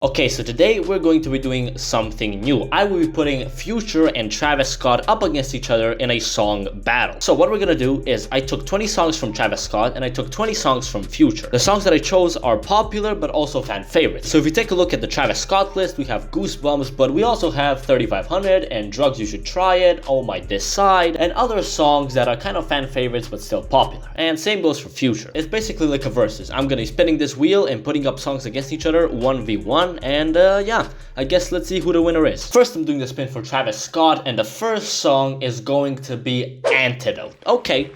Okay, so today we're going to be doing something new. I will be putting Future and Travis Scott up against each other in a song battle. So what we're gonna do is I took 20 songs from Travis Scott and I took 20 songs from Future. The songs that I chose are popular but also fan favorites. So if you take a look at the Travis Scott list, we have Goosebumps, but we also have 3500 and Drugs You Should Try It, Oh My This Side, and other songs that are kind of fan favorites but still popular. And same goes for Future. It's basically like a versus. I'm gonna be spinning this wheel and putting up songs against each other 1v1. And yeah, I guess let's see who the winner is. First, I'm doing the spin for Travis Scott, and the first song is going to be Antidote. Okay,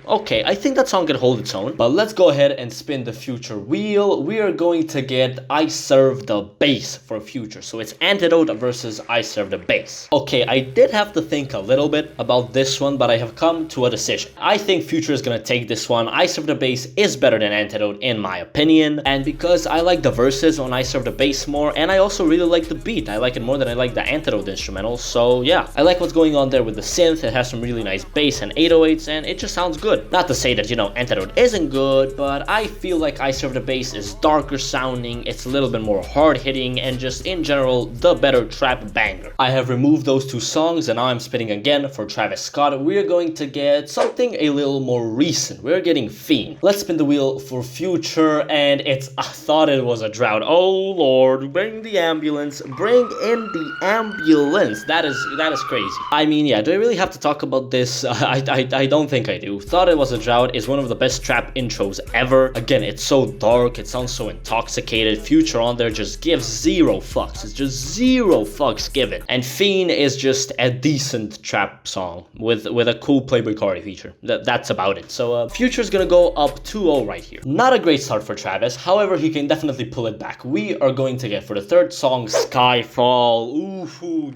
I think that song can hold its own, but let's go ahead and spin the Future wheel. We are going to get I Serve the Bass for Future, so it's Antidote versus I Serve the Bass. Okay, I did have to think a little bit about this one, but I have come to a decision. I think Future is gonna take this one. I Serve the Bass is better than Antidote in my opinion, and because I like the verses on I Serve the Bass more, and I also really like the beat. I like it more than I like the Antidote instrumental, so yeah. I like what's going on there with the synth. It has some really nice bass and 808s, and it just sounds good. Not to say that, you know, Antidote isn't good, but I feel like I Serve the Bass is darker sounding, it's a little bit more hard hitting, and just in general, the better trap banger. I have removed those two songs, and now I'm spinning again for Travis Scott. We're going to get something a little more recent. We're getting Fiend. Let's spin the wheel for Future, and I thought it was a drought. Oh Lord, bring the ambulance, bring in the ambulance. That is crazy. I mean, yeah, do I really have to talk about this? I don't think I do. Thought It Was a Drought is one of the best trap intros ever. Again, it's so dark, it sounds so intoxicated. Future on there just gives zero fucks. It's just zero fucks given. And Fiend is just a decent trap song with a cool Playboy Cardi feature. That's about it. So Future's gonna go up 2-0 right here. Not a great start for Travis, however, he can definitely pull it back. We are going to get for the third song Skyfall. Ooh,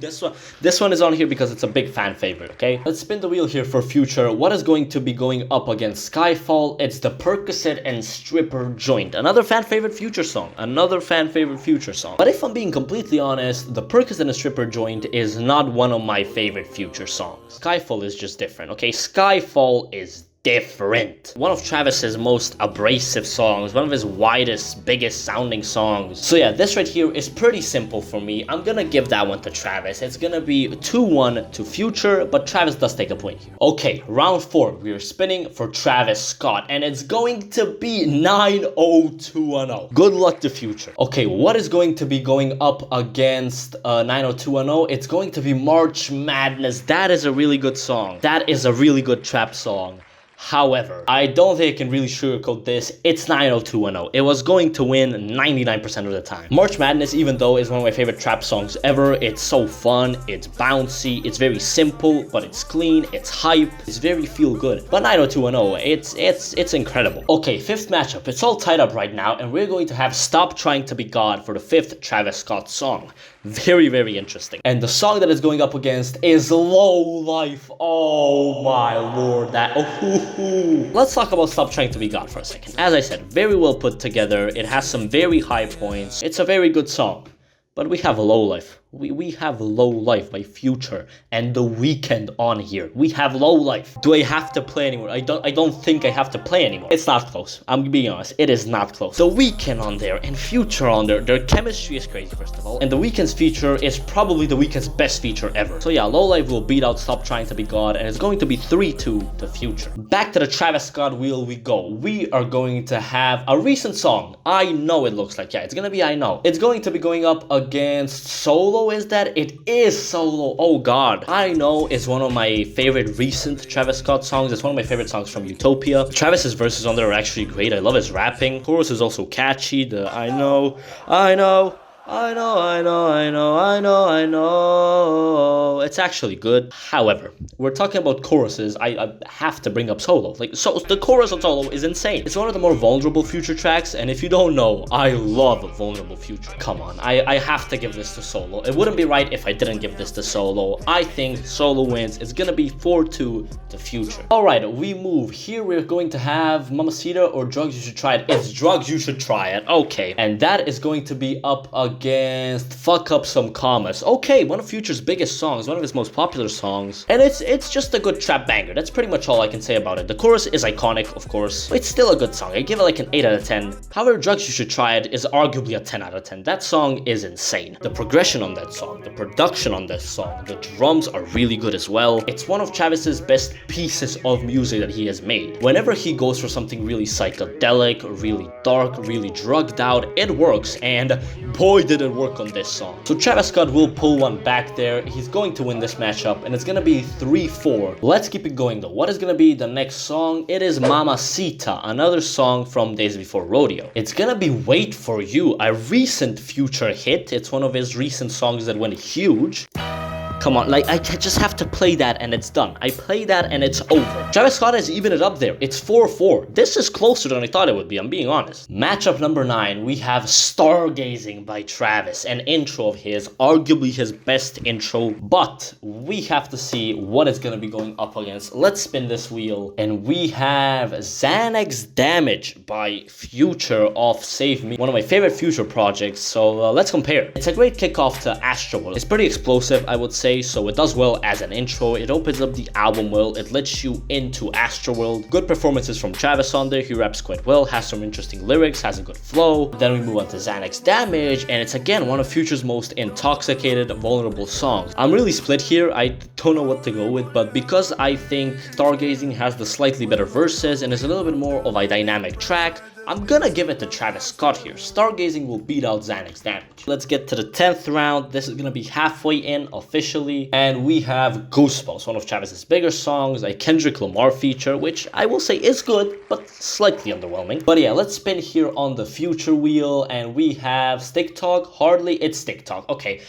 this one is on here because it's a big fan favorite, okay? Let's spin the wheel here for Future. What is going to be going up against Skyfall? It's the Percocet and Stripper Joint. Another fan favorite Future song. But if I'm being completely honest, the Percocet and Stripper Joint is not one of my favorite Future songs. Skyfall is just different, okay? Skyfall is different. One of Travis's most abrasive songs, one of his widest, biggest sounding songs. So yeah, this right here is pretty simple for me. I'm gonna give that one to Travis. It's gonna be 2-1 to Future, but Travis does take a point here. Okay, round 4. We are spinning for Travis Scott, and it's going to be 90210. Good luck to Future. Okay, what is going to be going up against 90210? It's going to be March Madness. That is a really good song. That is a really good trap song. However, I don't think I can really sugarcoat this. It's 90210. It was going to win 99% of the time. March Madness, even though, is one of my favorite trap songs ever. It's so fun, it's bouncy, it's very simple, but it's clean, it's hype, it's very feel good. But 90210, it's incredible. Okay, 5th matchup. It's all tied up right now, and we're going to have Stop Trying to Be God for the 5th Travis Scott song. Very, very interesting. And the song that is going up against is Low Life. Oh my lord, Let's talk about Stop Trying to Be God for a second. As I said, very well put together. It has some very high points. It's a very good song. But we have Low Life. We have Low Life by Future and The Weeknd on here. We have Low Life. Do I have to play anymore? I don't think I have to play anymore. It's not close. I'm being honest. It is not close. The Weeknd on there and Future on there. Their chemistry is crazy, first of all. And The Weeknd's feature is probably The Weeknd's best feature ever. So yeah, Low Life will beat out Stop Trying to Be God, and it's going to be 3-2 to Future. Back to the Travis Scott wheel we go. We are going to have a recent song. I Know it looks like. Yeah, it's gonna be I Know. It's going to be going up against Solo. Is that? It is Solo. Oh god. I Know is one of my favorite recent Travis Scott songs. It's one of my favorite songs from Utopia. Travis's verses on there are actually great. I love his rapping. Chorus is also catchy. The I know. It's actually good. However, we're talking about choruses. I have to bring up Solo. So the chorus on Solo is insane. It's one of the more vulnerable Future tracks, and if you don't know, I love vulnerable Future. Come on, I have to give this to Solo. It wouldn't be right if I didn't give this to Solo. I think Solo wins. It's gonna be 4-2 to Future. Alright, we move. Here we're going to have Mamacita or Drugs You Should Try It. It's Drugs You Should Try It. Okay, and that is going to be up against against Fuck Up Some Commas. Okay, one of Future's biggest songs, one of his most popular songs, and it's just a good trap banger. That's pretty much all I can say about it. The chorus is iconic, of course. It's still a good song. I give it like an 8 out of 10. However, Drugs You Should Try It is arguably a 10 out of 10. That song is insane. The progression on that song, the production on that song, the drums are really good as well. It's one of Travis's best pieces of music that he has made. Whenever he goes for something really psychedelic, really dark, really drugged out, it works, and boy did it work on this song. So Travis Scott will pull one back there. He's going to win this matchup, and it's gonna be 3-4. Let's keep it going though. What is gonna be the next song? It is Mamacita, another song from Days Before Rodeo. It's gonna be Wait For You, a recent Future hit. It's one of his recent songs that went huge. Come on, like, I just have to play that and it's done. I play that and it's over. Travis Scott has evened it up there. It's 4-4. This is closer than I thought it would be, I'm being honest. Matchup number 9, we have Stargazing by Travis, an intro of his, arguably his best intro, but we have to see what it's gonna be going up against. Let's spin this wheel, and we have Xanax Damage by Future off Save Me, one of my favorite Future projects, so let's compare. It's a great kickoff to Astroworld. It's pretty explosive, I would say, so it does well as an intro. It opens up the album well, it lets you into Astroworld. Good performances from Travis on there. He raps quite well, has some interesting lyrics, has a good flow. Then we move on to Xanax Damage, and it's again one of Future's most intoxicated, vulnerable songs. I'm really split here. I don't know what to go with, but because I think Stargazing has the slightly better verses and is a little bit more of a dynamic track, I'm gonna give it to Travis Scott here. Stargazing will beat out Xanax Damage. Let's get to the 10th round. This is gonna be halfway in officially. And we have Goosebumps, one of Travis's bigger songs, a Kendrick Lamar feature, which I will say is good, but slightly underwhelming. But yeah, let's spin here on the Future wheel, and we have Stick Talk. Hardly, it's Stick Talk. Okay.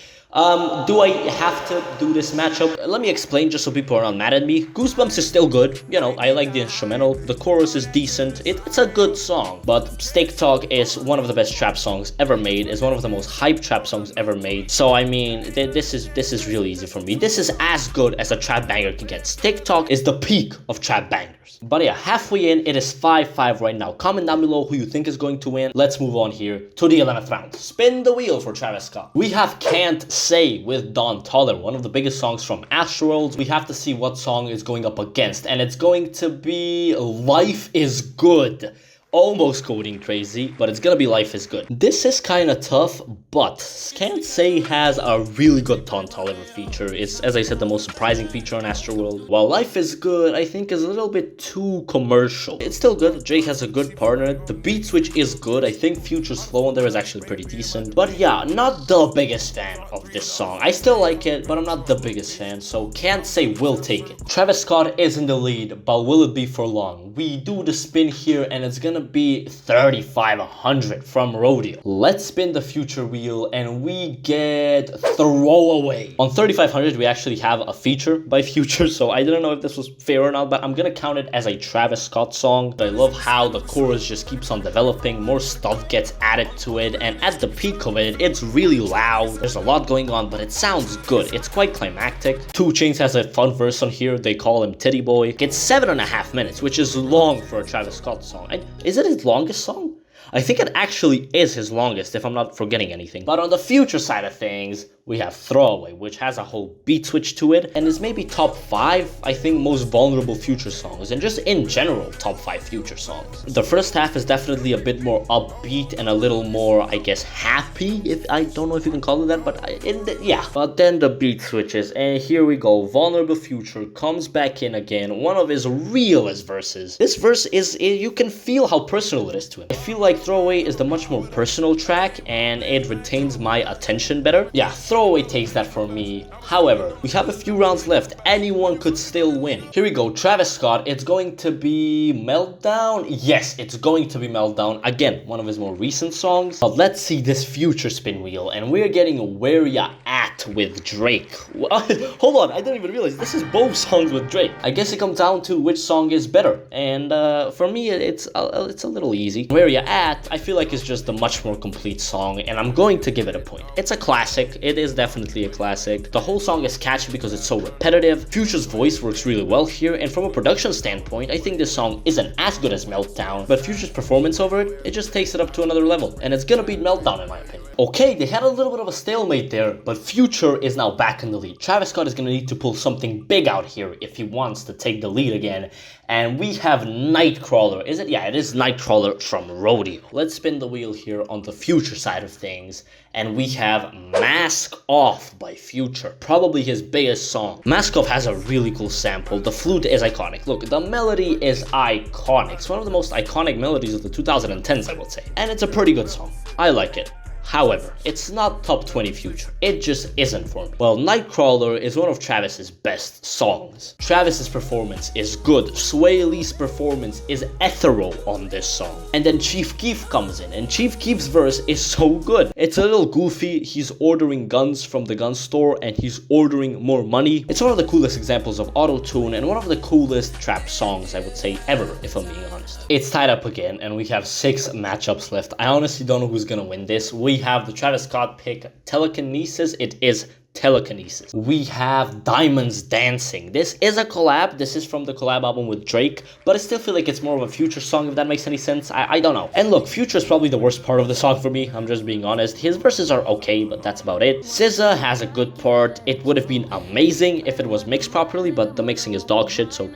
Do I have to do this matchup? Let me explain just so people are not mad at me. Goosebumps is still good. You know, I like the instrumental. The chorus is decent. It's a good song. But Steak Talk is one of the best trap songs ever made. It's one of the most hyped trap songs ever made. So I mean, this is really easy for me. This is as good as a trap banger can get. Steak Talk is the peak of trap bangers. But yeah, halfway in, it is 5-5 right now. Comment down below who you think is going to win. Let's move on here to the 11th round. Spin the wheel for Travis Scott. We have Can't Say with Don Toliver, one of the biggest songs from Astroworld. We have to see what song is going up against, and it's going to be Life Is Good. Almost Codeine Crazy, but it's gonna be Life Is Good. This is kind of tough, but Can't Say has a really good Don Toliver feature. It's, as I said, the most surprising feature on Astroworld. While Life Is Good, I think, is a little bit too commercial. It's still good. Drake has a good partner. The beat switch is good. I think Future's flow on there is actually pretty decent. But yeah, not the biggest fan of this song. I still like it, but I'm not the biggest fan, so Can't Say will take it. Travis Scott is in the lead, but will it be for long? We do the spin here, and it's gonna be 3500 from Rodeo. Let's spin the Future wheel, and we get Throwaway. On 3500, we actually have a feature by Future, so I didn't know if this was fair or not, but I'm gonna count it as a Travis Scott song. But I love how the chorus just keeps on developing, more stuff gets added to it, and at the peak of it, it's really loud. There's a lot going on, but it sounds good. It's quite climactic. 2 Chainz has a fun verse on here. They call him Titty Boy. It's 7.5 minutes, which is long for a Travis Scott song. Is it his longest song? I think it actually is his longest, if I'm not forgetting anything. But on the Future side of things, we have Throwaway, which has a whole beat switch to it, and is maybe top 5, I think, most vulnerable Future songs, and just in general, top 5 Future songs. The first half is definitely a bit more upbeat and a little more, I guess, happy, if I don't know if you can call it that, but yeah. But then the beat switches, and here we go. Vulnerable Future comes back in again, one of his realest verses. This verse is, you can feel how personal it is to him. I feel like Throwaway is the much more personal track, and it retains my attention better. Yeah, Throwaway takes that for me. However, we have a few rounds left. Anyone could still win. Here we go. Travis Scott. It's going to be Meltdown. Yes, it's going to be Meltdown. Again, one of his more recent songs. But let's see this Future spin wheel. And we're getting Where Ya At with Drake. Hold on. I didn't even realize this is both songs with Drake. I guess it comes down to which song is better. And for me, it's a little easy. Where Ya At, I feel like it's just a much more complete song. And I'm going to give it a point. It's a classic. It is definitely a classic. The whole song is catchy because it's so repetitive. Future's voice works really well here, and from a production standpoint, I think this song isn't as good as Meltdown, but Future's performance over it, it just takes it up to another level, and it's gonna beat Meltdown in my opinion. Okay, they had a little bit of a stalemate there, but Future is now back in the lead. Travis Scott is going to need to pull something big out here if he wants to take the lead again. And we have Nightcrawler. Is it? Yeah, it is Nightcrawler from Rodeo. Let's spin the wheel here on the Future side of things. And we have Mask Off by Future. Probably his biggest song. Mask Off has a really cool sample. The flute is iconic. Look, the melody is iconic. It's one of the most iconic melodies of the 2010s, I would say. And it's a pretty good song. I like it. However, it's not top 20 Future. It just isn't for me. Well, Nightcrawler is one of Travis's best songs. Travis's performance is good. Sway Lee's performance is ethereal on this song. And then Chief Keef comes in, and Chief Keef's verse is so good. It's a little goofy. He's ordering guns from the gun store, and he's ordering more money. It's one of the coolest examples of auto-tune, and one of the coolest trap songs, I would say, ever, if I'm being honest. It's tied up again, and we have 6 matchups left. I honestly don't know who's gonna win this. We have the Travis Scott pick Telekinesis. It is Telekinesis. We have Diamonds Dancing. This is a collab. This is from the collab album with Drake, but I still feel like it's more of a Future song, if that makes any sense. I don't know. And look, Future is probably the worst part of the song for me. I'm just being honest. His verses are okay, but that's about it. SZA has a good part. It would have been amazing if it was mixed properly, but the mixing is dog shit, so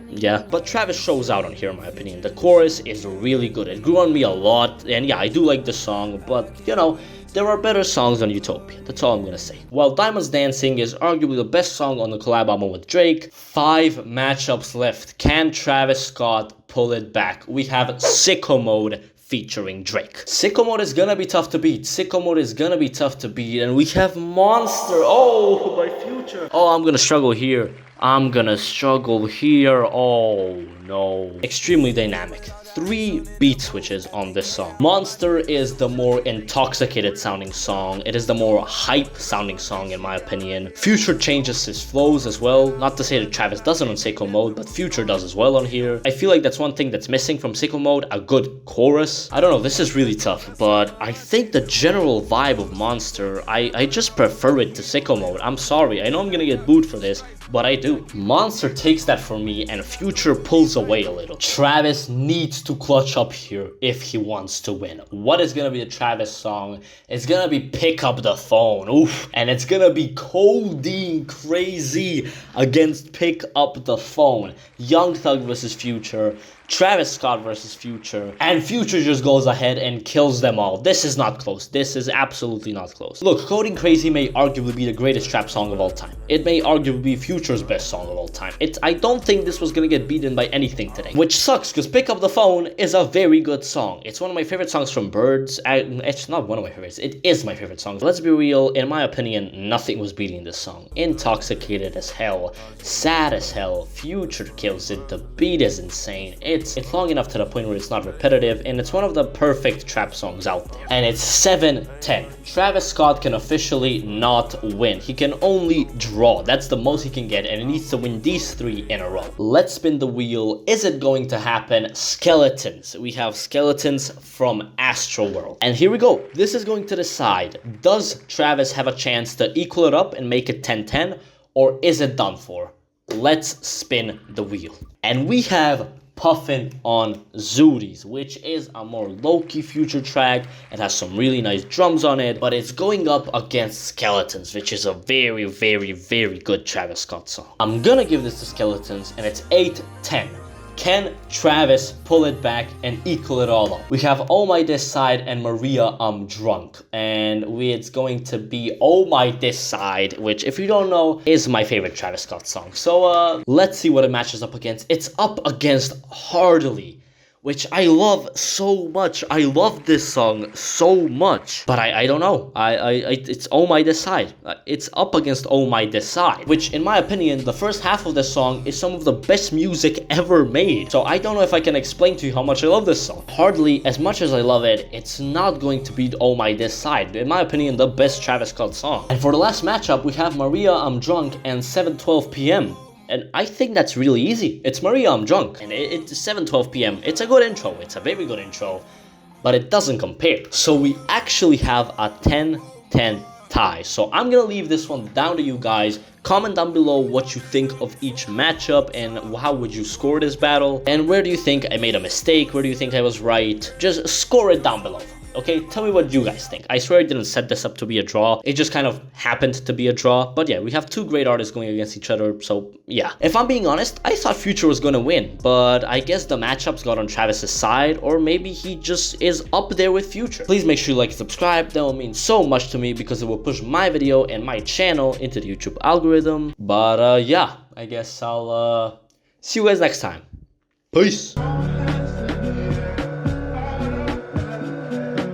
yeah. But Travis shows out on here, in my opinion. The chorus is really good. It grew on me a lot, and yeah, I do like the song, but you know, there are better songs than Utopia. That's all I'm gonna say. While Diamonds Dancing is arguably the best song on the collab album with Drake, 5 matchups left. Can Travis Scott pull it back? We have Sicko Mode featuring Drake. Sicko Mode is gonna be tough to beat. Sicko Mode is gonna be tough to beat. And we have Monster. Oh, by Future. Oh, I'm gonna struggle here. I'm gonna struggle here. Oh, no. Extremely dynamic. 3 beat switches on this song. Monster is the more intoxicated sounding song. It is the more hype sounding song, in my opinion. Future changes his flows as well. Not to say that Travis doesn't on Sicko Mode, but Future does as well on here. I feel like that's one thing that's missing from Sicko Mode, a good chorus. I don't know, this is really tough, but I think the general vibe of Monster, I just prefer it to Sicko Mode. I'm sorry, I know I'm gonna get booed for this, but I do. Monster takes that from me, and Future pulls away a little. Travis needs to clutch up here if he wants to win. What is gonna be the Travis song? It's gonna be Pick Up the Phone. Oof. And it's gonna be Codeine Crazy against Pick Up the Phone. Young Thug versus Future. Travis Scott versus Future, and Future just goes ahead and kills them all. This is not close. This is absolutely not close. Look, Codeine Crazy may arguably be the greatest trap song of all time. It may arguably be Future's best song of all time. I don't think this was gonna get beaten by anything today, which sucks because Pick Up the Phone is a very good song. It's one of my favorite songs from Birds. It's not one of my favorites. It is my favorite song. Let's be real. In my opinion, nothing was beating this song. Intoxicated as hell, sad as hell. Future kills it. The beat is insane. It's long enough to the point where it's not repetitive, and it's one of the perfect trap songs out there. And it's 7-10. Travis Scott can officially not win. He can only draw. That's the most he can get, and he needs to win these 3 in a row. Let's spin the wheel. Is it going to happen? Skeletons. We have Skeletons from Astroworld. And here we go. This is going to decide, does Travis have a chance to equal it up and make it 10-10, or is it done for? Let's spin the wheel. And we have Puffin' on Zooties, which is a more low-key Future track. It has some really nice drums on it, but it's going up against Skeletons, which is a very, very, very good Travis Scott song. I'm gonna give this to Skeletons, and it's 8-10. Can Travis pull it back and equal it all up? We have Oh My This Side and Maria I'm Drunk. And it's going to be Oh My This Side, which, if you don't know, is my favorite Travis Scott song. So let's see what it matches up against. It's up against Hardly, which I love so much. I love this song so much. But I don't know. It's Oh My Decide. It's up against Oh My Decide, which in my opinion, the first half of this song is some of the best music ever made. So I don't know if I can explain to you how much I love this song. Hardly, as much as I love it, it's not going to beat Oh My Decide. In my opinion, the best Travis Scott song. And for the last matchup, we have Maria I'm Drunk and 7:12 p.m. And I think that's really easy. It's Maria I'm Drunk, and it's 7:12 p.m. It's a good intro. It's a very good intro, but it doesn't compare. So we actually have a 10-10 tie. So I'm gonna leave this one down to you guys. Comment down below what you think of each matchup and how would you score this battle. And where do you think I made a mistake? Where do you think I was right? Just score it down below. okay? Tell me what you guys think. I swear I didn't set this up to be a draw. It just kind of happened to be a draw. But yeah, we have two great artists going against each other, so yeah. If I'm being honest, I thought Future was gonna win, but I guess the matchups got on Travis's side, or maybe he just is up there with Future. Please make sure you like and subscribe. That will mean so much to me because it will push my video and my channel into the YouTube algorithm. But yeah, I guess I'll see you guys next time. Peace.